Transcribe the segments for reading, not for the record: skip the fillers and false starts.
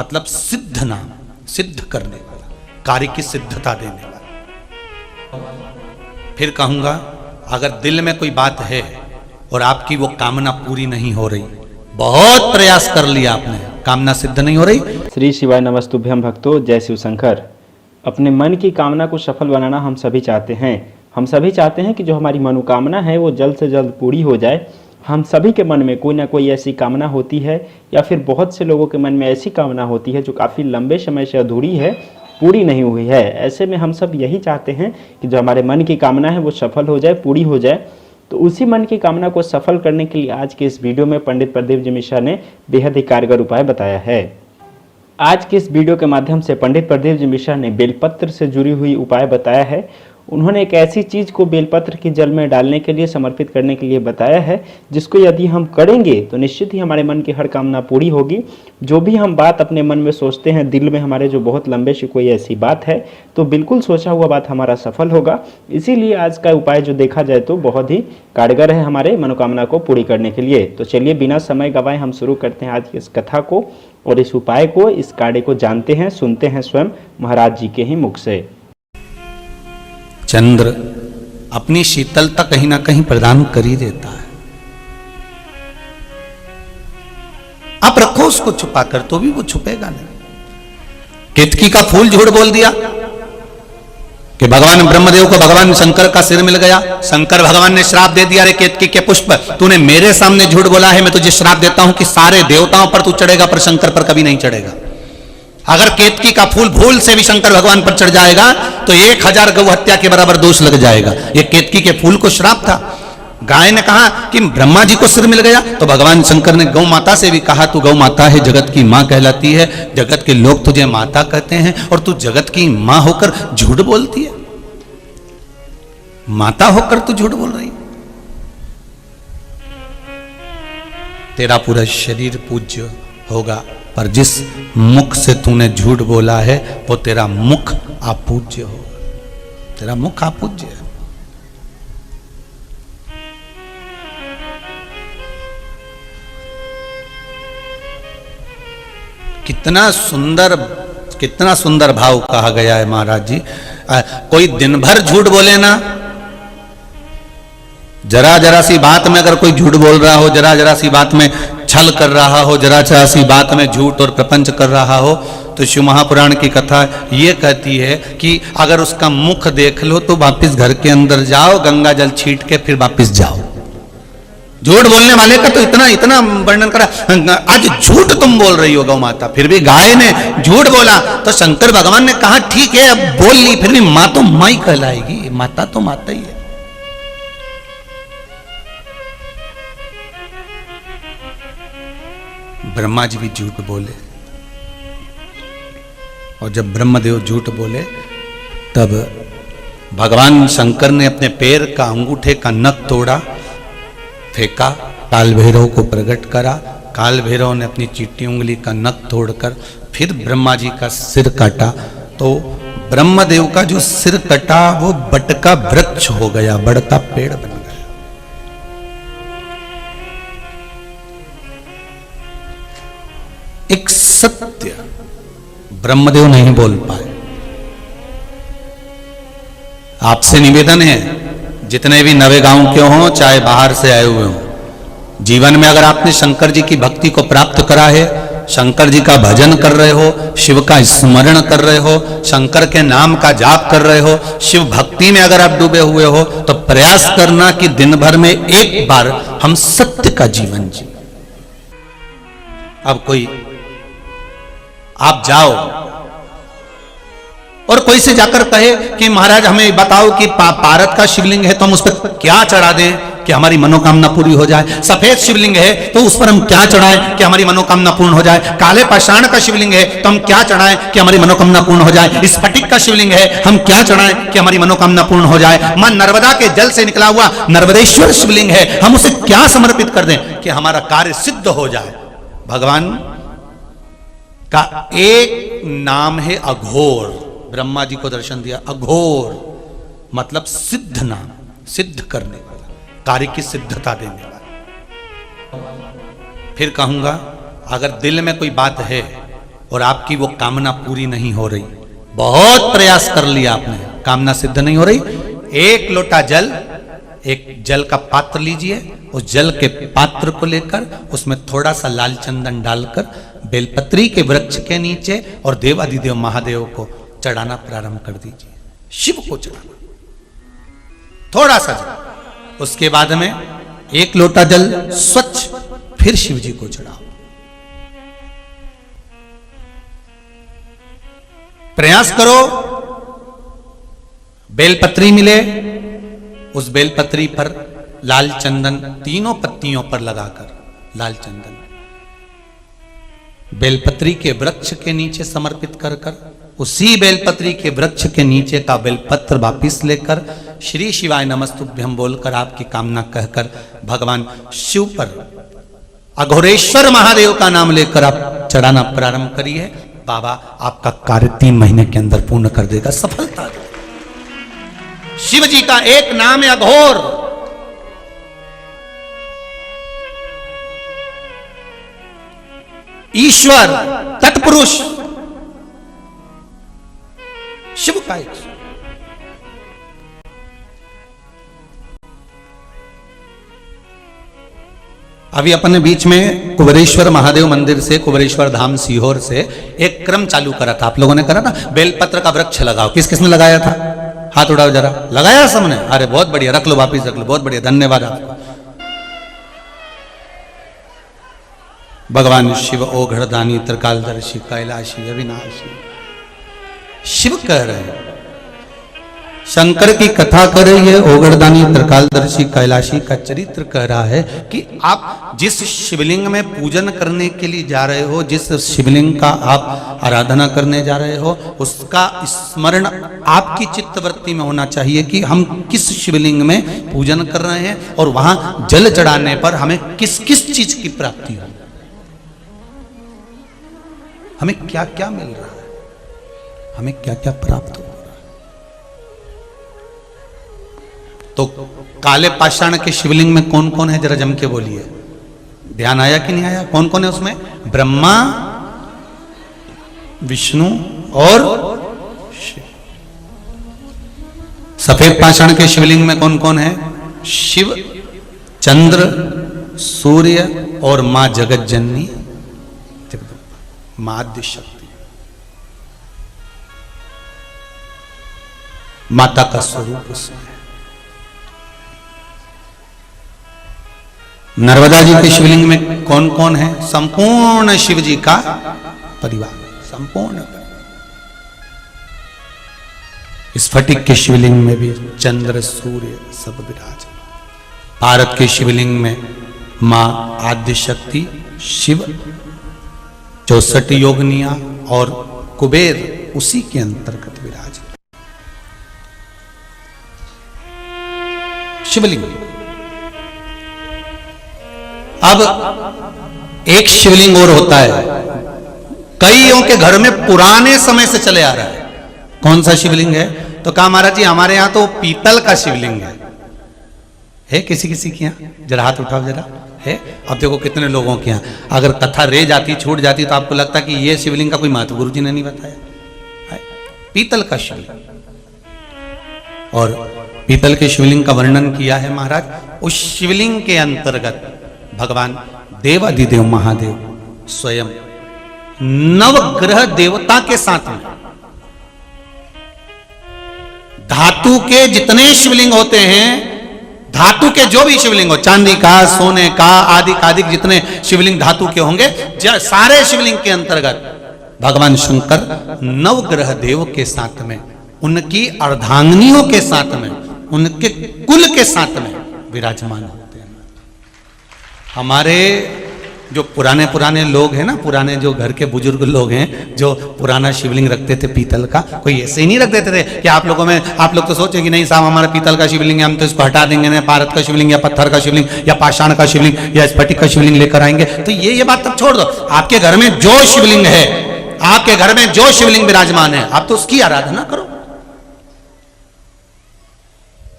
मतलब सिद्ध नाम, सिद्ध करने वाला, कार्य की सिद्धता देने वाला। फिर कहूंगा, अगर दिल में कोई बात है और आपकी वो कामना पूरी नहीं हो रही, बहुत प्रयास कर लिया आपने, कामना सिद्ध नहीं हो रही। श्री शिवाय नमस्तुभ्यम भक्तों, जय शिव शंकर। अपने मन की कामना को सफल बनाना हम सभी चाहते हैं। हम सभी चाहते हैं कि जो हमारी मनोकामना है वो जल्द से जल्द पूरी हो जाए। हम सभी के मन में कोई ना कोई ऐसी कामना होती है, या फिर बहुत से लोगों के मन में ऐसी कामना होती है जो काफ़ी लंबे समय से अधूरी है, पूरी नहीं हुई है। ऐसे में हम सब यही चाहते हैं कि जो हमारे मन की कामना है वो सफल हो जाए, पूरी हो जाए। तो उसी मन की कामना को सफल करने के लिए आज के इस वीडियो में पंडित प्रदीप जी मिश्रा ने बेहद ही कारगर उपाय बताया है। आज के इस वीडियो के माध्यम से पंडित प्रदीप जी मिश्रा ने बेलपत्र से जुड़ी हुई उपाय बताया है। उन्होंने एक ऐसी चीज़ को बेलपत्र की जल में डालने के लिए, समर्पित करने के लिए बताया है, जिसको यदि हम करेंगे तो निश्चित ही हमारे मन की हर कामना पूरी होगी। जो भी हम बात अपने मन में सोचते हैं, दिल में हमारे जो बहुत लंबे से कोई ऐसी बात है, तो बिल्कुल सोचा हुआ बात हमारा सफल होगा। इसीलिए आज का उपाय जो देखा जाए तो बहुत ही कारगर है हमारे मनोकामना को पूरी करने के लिए। तो चलिए बिना समय गवाए हम शुरू करते हैं आज की इस कथा को, और इस उपाय को, इस कार्य को जानते हैं, सुनते हैं स्वयं महाराज जी के ही मुख से। चंद्र अपनी शीतलता कहीं ना कहीं प्रदान कर ही देता है। आप रखो उसको छुपाकर तो भी वो छुपेगा नहीं। केतकी का फूल झूठ बोल दिया कि भगवान ब्रह्मदेव को भगवान शंकर का सिर मिल गया। शंकर भगवान ने श्राप दे दिया, रे केतकी के पुष्प, तूने मेरे सामने झूठ बोला है, मैं तुझे श्राप देता हूं कि सारे देवताओं पर तू चढ़ेगा पर शंकर पर कभी नहीं चढ़ेगा। अगर केतकी का फूल भूल से भी शंकर भगवान पर चढ़ जाएगा तो 1000 गौ हत्या के बराबर दोष लग जाएगा। ये केतकी के फूल को श्राप था। गाय ने कहा कि ब्रह्मा जी को सिर मिल गया, तो भगवान शंकर ने गौ माता से भी कहा, तू गौ माता है, जगत की मां कहलाती है, जगत के लोग तुझे माता कहते हैं और तू जगत की मां होकर झूठ बोलती है, माता होकर तू झूठ बोल रही। तेरा पूरा शरीर पूज्य होगा, पर जिस मुख से तूने झूठ बोला है वो तेरा मुख अपूज्य होगा। तेरा मुख अपूज्य है। कितना सुंदर भाव कहा गया है महाराज जी। कोई दिन भर झूठ बोले ना, जरा सी बात में अगर कोई झूठ बोल रहा हो, जरा सी बात में छल कर रहा हो, जरा सी बात में झूठ और प्रपंच कर रहा हो, तो शिव महापुराण की कथा ये कहती है कि अगर उसका मुख देख लो तो वापस घर के अंदर जाओ, गंगा जल छीट के फिर वापस जाओ। झूठ बोलने वाले का तो इतना वर्णन करा। आज झूठ तुम बोल रही हो गौ माता, फिर भी गाय ने झूठ बोला तो शंकर भगवान ने कहा ठीक है अब बोल ली, फिर भी माँ तो माँ ही कहलाएगी, माता तो माता ही है। ब्रह्मा जी भी झूठ बोले, और जब ब्रह्मदेव झूठ बोले तब भगवान शंकर ने अपने पैर का अंगूठे का नख तोड़ा, फेंका, काल भैरव को प्रकट करा। काल भैरव ने अपनी चीटी उंगली का नख तोड़कर फिर ब्रह्मा जी का सिर काटा, तो ब्रह्मदेव का जो सिर कटा वो बट का वृक्ष हो गया, बड़ का पेड़ बन गया। एक सत्य ब्रह्मदेव नहीं बोल पाए। आपसे निवेदन है, जितने भी नवे गांव के हों चाहे बाहर से आए हुए हों, जीवन में अगर आपने शंकर जी की भक्ति को प्राप्त करा है, शंकर जी का भजन कर रहे हो, शिव का स्मरण कर रहे हो, शंकर के नाम का जाप कर रहे हो, शिव भक्ति में अगर आप डूबे हुए हो, तो प्रयास करना कि दिन भर में एक बार हम सत्य का जीवन जी। अब कोई आप जाओ और कोई से जाकर कहे कि महाराज हमें बताओ कि पारत का शिवलिंग है तो हम उस पर क्या चढ़ा दें कि हमारी मनोकामना पूरी हो जाए। सफेद शिवलिंग है तो उस पर हम क्या चढ़ाएं कि हमारी मनोकामना पूर्ण हो जाए। काले पाषाण का शिवलिंग है तो हम क्या चढ़ाएं कि हमारी मनोकामना पूर्ण हो जाए। स्फटिक का शिवलिंग है हम क्या चढ़ाएं कि हमारी मनोकामना पूर्ण हो जाए। मां नर्मदा के जल से निकला हुआ नर्मदेश्वर शिवलिंग है, हम उसे क्या समर्पित कर दें कि हमारा कार्य सिद्ध हो जाए। भगवान का एक नाम है अघोर। ब्रह्मा जी को दर्शन दिया, अघोर मतलब सिद्ध नाम, सिद्ध करने वाला, कार्य की सिद्धता देने वाला। फिर कहूंगा, अगर दिल में कोई बात है और आपकी वो कामना पूरी नहीं हो रही, बहुत प्रयास कर लिया आपने, कामना सिद्ध नहीं हो रही, एक लोटा जल, एक जल का पात्र लीजिए, उस जल के पात्र को लेकर उसमें थोड़ा सा लाल चंदन डालकर बेलपत्री के वृक्ष के नीचे और देवाधिदेव महादेव को चढ़ाना प्रारंभ कर दीजिए, शिव को चढ़ाना थोड़ा सा जल। उसके बाद में एक लोटा जल स्वच्छ फिर शिव जी को चढ़ाओ। प्रयास करो बेलपत्री मिले, उस बेलपत्री पर लाल चंदन तीनों पत्तियों पर लगाकर लाल चंदन बेलपत्री के वृक्ष के नीचे समर्पित कर कर उसी बेलपत्री के वृक्ष के नीचे का बेलपत्र वापिस लेकर श्री शिवाय नमस्तुभ्यं बोलकर आपकी कामना कहकर भगवान शिव पर अघोरेश्वर महादेव का नाम लेकर आप चढ़ाना प्रारंभ करिए। बाबा आपका कार्य 3 महीने के अंदर पूर्ण कर देगा, सफलता देगा। शिव जी का एक नाम है अघोर। ईश्वर, तत्पुरुष, शिव का एक। अभी अपने बीच में कुबेरेश्वर महादेव मंदिर से, कुबेरेश्वर धाम सीहोर से एक क्रम चालू करा था, आप लोगों ने करा ना, बेलपत्र का वृक्ष लगाओ। किस किसने लगाया था? हाथ उठाओ जरा। लगाया सबने? अरे बहुत बढ़िया, रख लो वापिस रख लो, बहुत बढ़िया, धन्यवाद आपको। भगवान शिव ओघड़दानी त्रिकालदर्शी कैलाशी अविनाशी शिव कह रहे हैं, शंकर की कथा कर रही है, ओघड़दानी त्रिकालदर्शी कैलाशी का चरित्र कह रहा है कि आप जिस शिवलिंग में पूजन करने के लिए जा रहे हो, जिस शिवलिंग का आप आराधना करने जा रहे हो, उसका स्मरण आपकी चित्तवृत्ति में होना चाहिए कि हम किस शिवलिंग में पूजन कर रहे हैं और वहां जल चढ़ाने पर हमें किस किस चीज की प्राप्ति हो, हमें क्या क्या मिल रहा है, हमें क्या क्या प्राप्त हो रहा है। तो काले पाषाण के शिवलिंग में कौन कौन है, जरा जम के बोलिए, ध्यान आया कि नहीं आया? कौन कौन है उसमें? ब्रह्मा, विष्णु और शिव। सफेद पाषाण के शिवलिंग में कौन कौन है? शिव, चंद्र, सूर्य और मां जगत जननी, मां आद्य शक्ति, माता का स्वरूप उसमें है। नर्मदा जी के शिवलिंग में कौन कौन है? संपूर्ण शिव जी का परिवार, संपूर्ण। स्फटिक के शिवलिंग में भी चंद्र सूर्य सब विराज। भारत के शिवलिंग में मां आद्य शक्ति, शिव, 64 योगनिया और कुबेर उसी के अंतर्गत विराज। शिवलिंग। अब एक शिवलिंग और होता है, कईयों के घर में पुराने समय से चले आ रहा है। कौन सा शिवलिंग है? तो कहा महाराज जी हमारे यहां तो पीतल का शिवलिंग है किसी किसी के यहाँ? जरा हाथ उठाओ जरा। है? अब देखो कितने लोगों के यहाँ, अगर कथा रह जाती, छूट जाती तो आपको लगता कि ये शिवलिंग का कोई महत्व गुरु जी ने नहीं बताया है। पीतल का शिवलिंग। और पीतल के शिवलिंग का वर्णन किया है महाराज, उस शिवलिंग के अंतर्गत भगवान देवाधिदेव महादेव स्वयं नवग्रह देवता के साथ में, धातु के जितने शिवलिंग होते हैं, धातु के जो भी शिवलिंग हो, चांदी का, सोने का, आदि जितने शिवलिंग धातु के होंगे, सारे शिवलिंग के अंतर्गत भगवान शंकर नवग्रह देव के साथ में, उनकी अर्धांगिनियों के साथ में, उनके कुल के साथ में विराजमान होते हैं। हमारे जो पुराने लोग हैं ना, पुराने जो घर के बुजुर्ग लोग हैं, जो पुराना शिवलिंग रखते थे पीतल का, कोई ऐसे ही नहीं रख देते थे कि आप लोगों में, आप लोग तो सोचे कि नहीं साहब हमारा पीतल का शिवलिंग है, हम तो इसको हटा देंगे, ना भारत का शिवलिंग या पत्थर का शिवलिंग या पाषाण का शिवलिंग या स्फटिक का शिवलिंग लेकर आएंगे। तो ये बात तब छोड़ दो। आपके घर में जो शिवलिंग है, आपके घर में जो शिवलिंग विराजमान है, आप तो उसकी आराधना करो।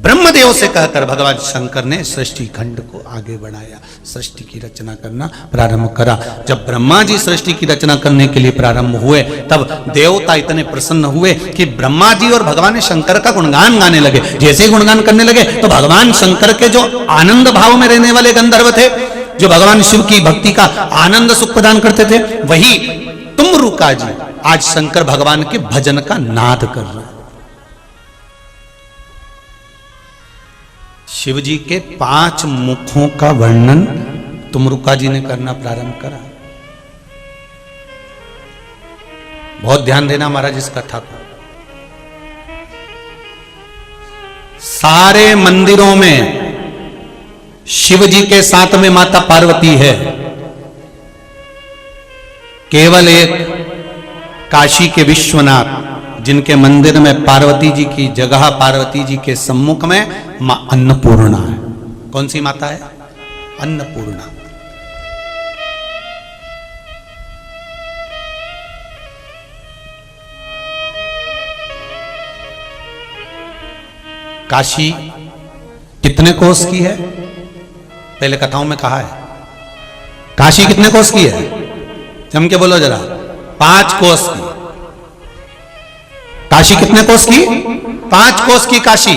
ब्रह्मदेव से कहकर भगवान शंकर ने सृष्टि खंड को आगे बढ़ाया, सृष्टि की रचना करना प्रारंभ करा। जब ब्रह्मा जी सृष्टि की रचना करने के लिए प्रारंभ हुए, तब देवता इतने प्रसन्न हुए कि ब्रह्मा जी और भगवान शंकर का गुणगान गाने लगे। जैसे ही गुणगान करने लगे तो भगवान शंकर के जो आनंद भाव में रहने वाले गंधर्व थे, जो भगवान शिव की भक्ति का आनंद सुख प्रदान करते थे, वही तुमरुका जी आज शंकर भगवान के भजन का नाद कर रहे हैं। शिव जी के 5 मुखों का वर्णन तुमरुका जी ने करना प्रारंभ करा। बहुत ध्यान देना महाराज इस कथा को। सारे मंदिरों में शिव जी के साथ में माता पार्वती है, केवल एक काशी के विश्वनाथ जिनके मंदिर में पार्वती जी की जगह, पार्वती जी के सम्मुख में मां अन्नपूर्णा है। कौन सी माता है? अन्नपूर्णा। काशी कितने कोस की है? पहले कथाओं में कहा है। काशी कितने कोस की है? जम के बोलो जरा। 5 कोस की। काशी कितने कोस की? 5 कोस की काशी।